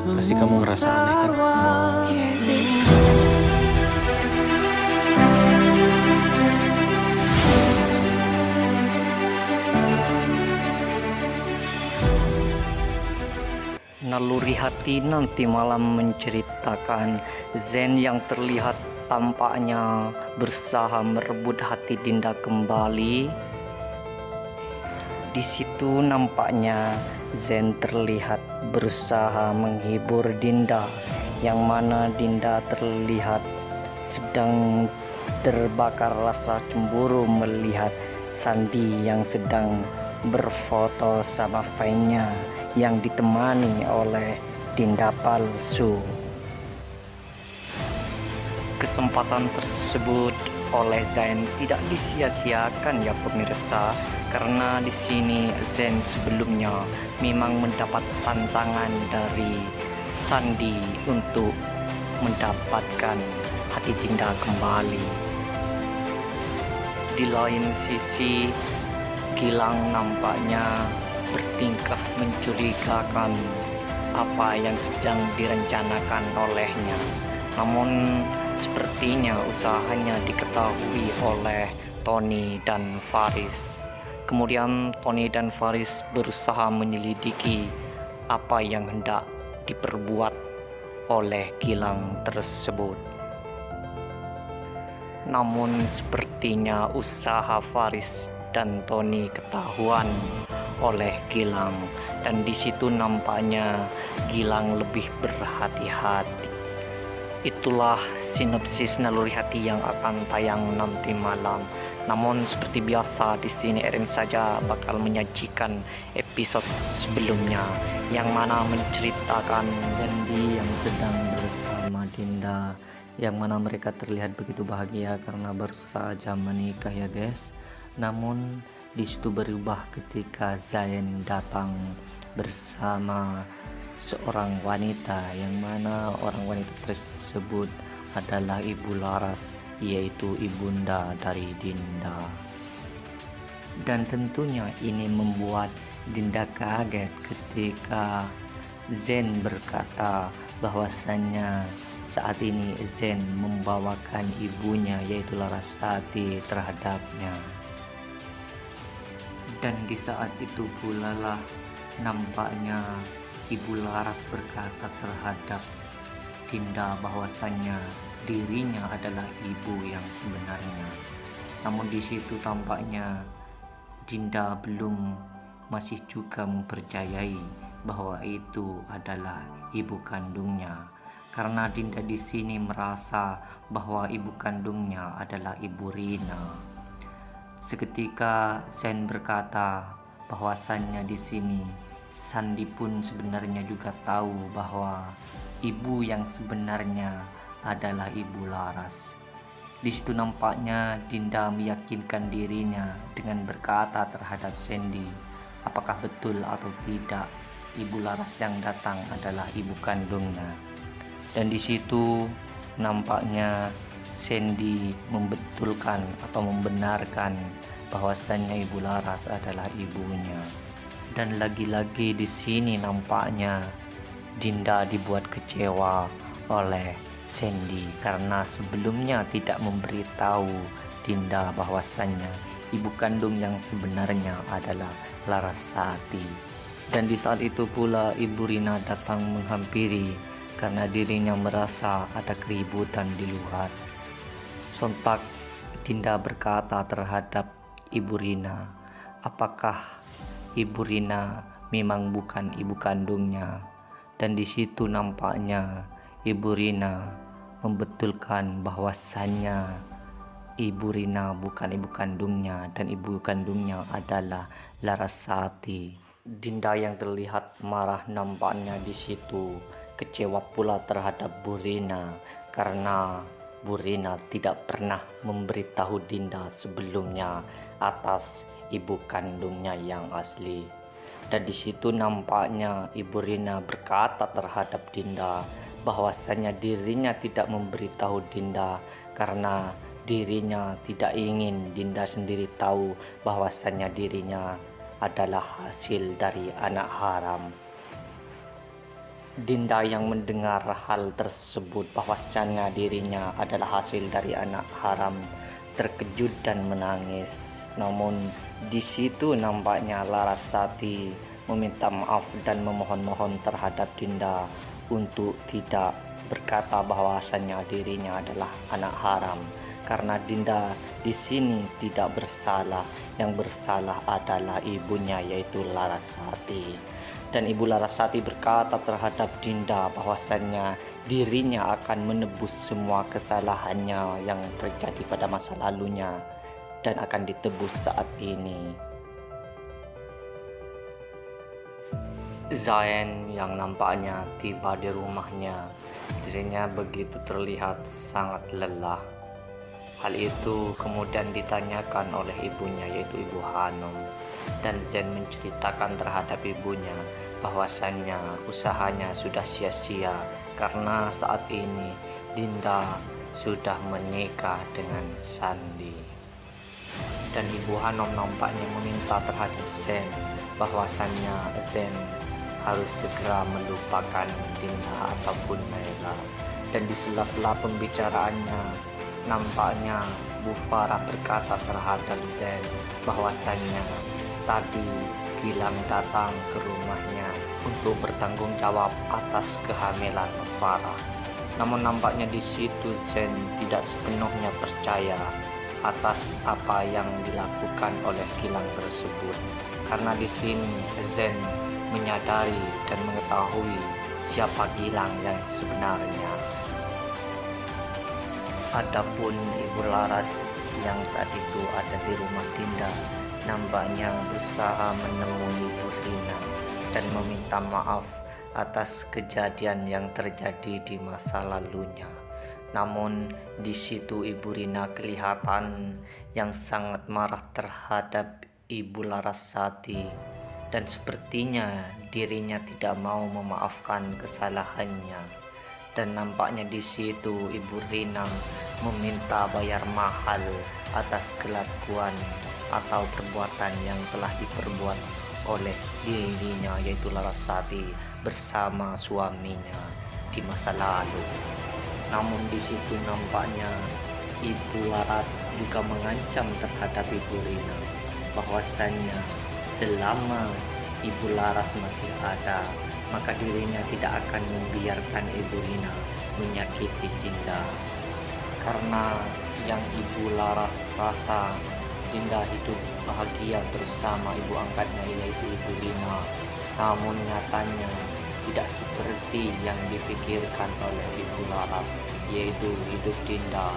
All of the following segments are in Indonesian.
Pasti kamu ngerasa aneh kan? Iya sih. Naluri hati nanti malam menceritakan Zen yang terlihat tampaknya berusaha merebut hati Dinda kembali. Di situ nampaknya Zen terlihat berusaha menghibur Dinda, yang mana Dinda terlihat sedang terbakar rasa cemburu melihat Sandi yang sedang berfoto sama fannya yang ditemani oleh Dinda palsu. Kesempatan tersebut oleh Zen tidak disia-siakan ya pemirsa, karena di sini Zen sebelumnya memang mendapat tantangan dari Sandi untuk mendapatkan hati Dinda kembali. Di lain sisi, Gilang nampaknya bertingkah mencurigakan apa yang sedang direncanakan olehnya. Namun sepertinya usahanya diketahui oleh Tony dan Faris. Kemudian Tony dan Faris berusaha menyelidiki apa yang hendak diperbuat oleh Gilang tersebut. Namun sepertinya usaha Faris dan Tony ketahuan oleh Gilang, dan di situ nampaknya Gilang lebih berhati-hati. Itulah sinopsis naluri hati yang akan tayang nanti malam. Namun seperti biasa di sini Erin saja bakal menyajikan episode sebelumnya yang mana menceritakan Sandy yang sedang bersama Dinda, yang mana mereka terlihat begitu bahagia karena baru saja menikah ya guys. Namun di situ berubah ketika Zain datang bersama seorang wanita, yang mana orang wanita tersebut adalah Ibu Laras, yaitu ibunda dari Dinda. Dan tentunya ini membuat Dinda kaget ketika Zen berkata bahwasannya saat ini Zen membawakan ibunya yaitu Larasati terhadapnya. Dan di saat itu pula lah nampaknya Ibu Laras berkata terhadap Dinda bahwasannya dirinya adalah ibu yang sebenarnya. Namun di situ tampaknya Dinda masih juga mempercayai bahwa itu adalah ibu kandungnya, karena Dinda di sini merasa bahwa ibu kandungnya adalah Ibu Rina. Seketika Zen berkata bahwasannya di sini Sandi pun sebenarnya juga tahu bahwa ibu yang sebenarnya adalah Ibu Laras. Di situ nampaknya Dinda meyakinkan dirinya dengan berkata terhadap Sandy, apakah betul atau tidak Ibu Laras yang datang adalah ibu kandungnya. Dan di situ nampaknya Sandy membetulkan atau membenarkan bahwasannya Ibu Laras adalah ibunya. Dan lagi-lagi di sini nampaknya Dinda dibuat kecewa oleh Sandy karena sebelumnya tidak memberitahu Dinda bahwasannya ibu kandung yang sebenarnya adalah Larasati. Dan di saat itu pula Ibu Rina datang menghampiri karena dirinya merasa ada keributan di luar. Sontak Dinda berkata terhadap Ibu Rina, apakah Ibu Rina memang bukan ibu kandungnya? Dan di situ nampaknya Ibu Rina membetulkan bahwasannya Ibu Rina bukan ibu kandungnya dan ibu kandungnya adalah Larasati. Dinda yang terlihat marah nampaknya di situ kecewa pula terhadap Bu Rina karena Bu Rina tidak pernah memberitahu Dinda sebelumnya atas ibu kandungnya yang asli. Dan di situ nampaknya Ibu Rina berkata terhadap Dinda bahwasanya dirinya tidak memberitahu Dinda karena dirinya tidak ingin Dinda sendiri tahu bahwasanya dirinya adalah hasil dari anak haram. Dinda yang mendengar hal tersebut bahwasannya dirinya adalah hasil dari anak haram terkejut dan menangis. Namun di situ nampaknya Larasati meminta maaf dan memohon-mohon terhadap Dinda untuk tidak berkata bahwasannya dirinya adalah anak haram, karena Dinda di sini tidak bersalah. Yang bersalah adalah ibunya, yaitu Larasati. Dan Ibu Larasati berkata terhadap Dinda bahwasannya dirinya akan menebus semua kesalahannya yang terjadi pada masa lalunya dan akan ditebus saat ini. Zain yang nampaknya tiba di rumahnya, dirinya begitu terlihat sangat lelah. Hal itu kemudian ditanyakan oleh ibunya, yaitu Ibu Hanum, dan Zain menceritakan terhadap ibunya bahwasannya usahanya sudah sia-sia karena saat ini Dinda sudah menikah dengan Sandi. Dan Ibu Hanum nampaknya meminta terhadap Zain bahwasannya Zain harus segera melupakan Dinda ataupun Naila. Dan di sela-sela pembicaraannya nampaknya Bu Farah berkata terhadap Zain bahwasannya tadi Gilang datang ke rumahnya untuk bertanggung jawab atas kehamilan Farah. Namun nampaknya di situ Zain tidak sepenuhnya percaya atas apa yang dilakukan oleh Gilang tersebut, karena di sini Zain menyadari dan mengetahui siapa Gilang yang sebenarnya. Adapun Ibu Laras yang saat itu ada di rumah Dinda nampaknya berusaha menemui Ibu Rina dan meminta maaf atas kejadian yang terjadi di masa lalunya. Namun di situ Ibu Rina kelihatan yang sangat marah terhadap Ibu Larasati, dan sepertinya dirinya tidak mau memaafkan kesalahannya. Dan nampaknya di situ Ibu Rina meminta bayar mahal atas kelakuan atau perbuatan yang telah diperbuat oleh dirinya, yaitu Larasati bersama suaminya di masa lalu. Namun di situ nampaknya Ibu Laras juga mengancam terhadap Ibu Rina bahwasannya selama Ibu Laras masih ada, maka dirinya tidak akan membiarkan Ibu Rina menyakiti Dinda. Karena yang Ibu Laras rasa Dinda hidup bahagia bersama ibu angkatnya, yaitu Ibu Rina. Namun nyatanya tidak seperti yang dipikirkan oleh Ibu Laras, yaitu hidup Dinda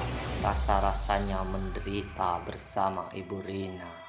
rasa-rasanya menderita bersama Ibu Rina.